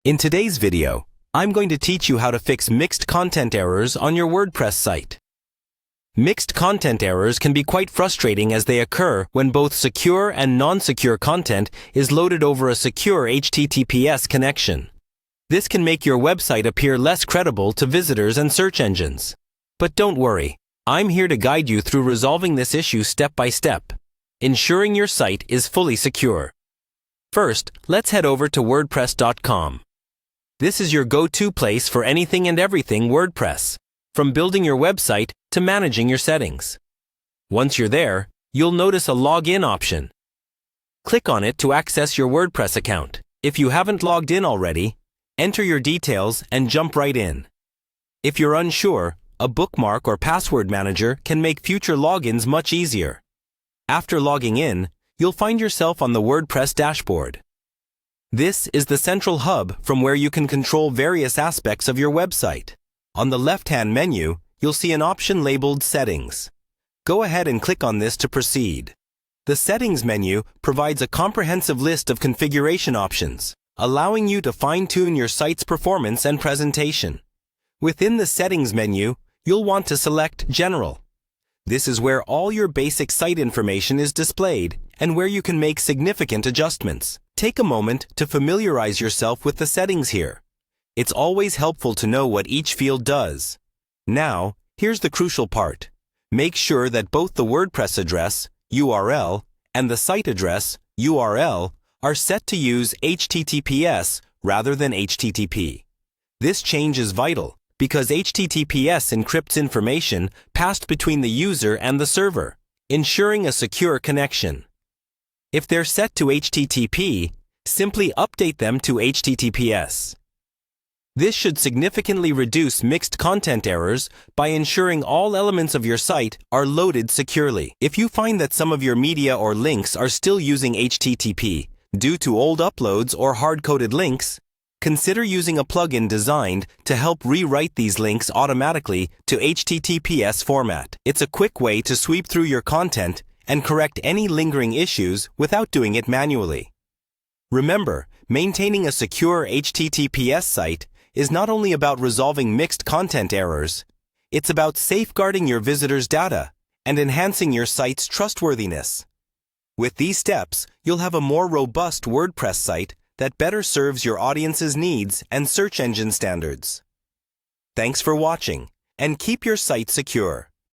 In today's video, I'm going to teach you how to fix mixed content errors on your WordPress site. Mixed content errors can be quite frustrating as they occur when both secure and non-secure content is loaded over a secure HTTPS connection. This can make your website appear less credible to visitors and search engines. But don't worry, I'm here to guide you through resolving this issue step by step, ensuring your site is fully secure. First, let's head over to wordpress.com. This is your go-to place for anything and everything WordPress, from building your website to managing your settings. Once you're there, you'll notice a login option. Click on it to access your WordPress account. If you haven't logged in already, enter your details and jump right in. If you're unsure, a bookmark or password manager can make future logins much easier. After logging in, you'll find yourself on the WordPress dashboard. This is the central hub from where you can control various aspects of your website. On the left-hand menu, you'll see an option labeled Settings. Go ahead and click on this to proceed. The Settings menu provides a comprehensive list of configuration options, allowing you to fine-tune your site's performance and presentation. Within the Settings menu, you'll want to select General. This is where all your basic site information is displayed and where you can make significant adjustments. Take a moment to familiarize yourself with the settings here. It's always helpful to know what each field does. Now, here's the crucial part. Make sure that both the WordPress address, URL, and the site address, URL, are set to use HTTPS rather than HTTP. This change is vital because HTTPS encrypts information passed between the user and the server, ensuring a secure connection. If they're set to HTTP, simply update them to HTTPS. This should significantly reduce mixed content errors by ensuring all elements of your site are loaded securely. If you find that some of your media or links are still using HTTP due to old uploads or hard-coded links, consider using a plugin designed to help rewrite these links automatically to HTTPS format. It's a quick way to sweep through your content and correct any lingering issues without doing it manually. Remember, maintaining a secure HTTPS site is not only about resolving mixed content errors, it's about safeguarding your visitors' data and enhancing your site's trustworthiness. With these steps, you'll have a more robust WordPress site that better serves your audience's needs and search engine standards. Thanks for watching, and keep your site secure.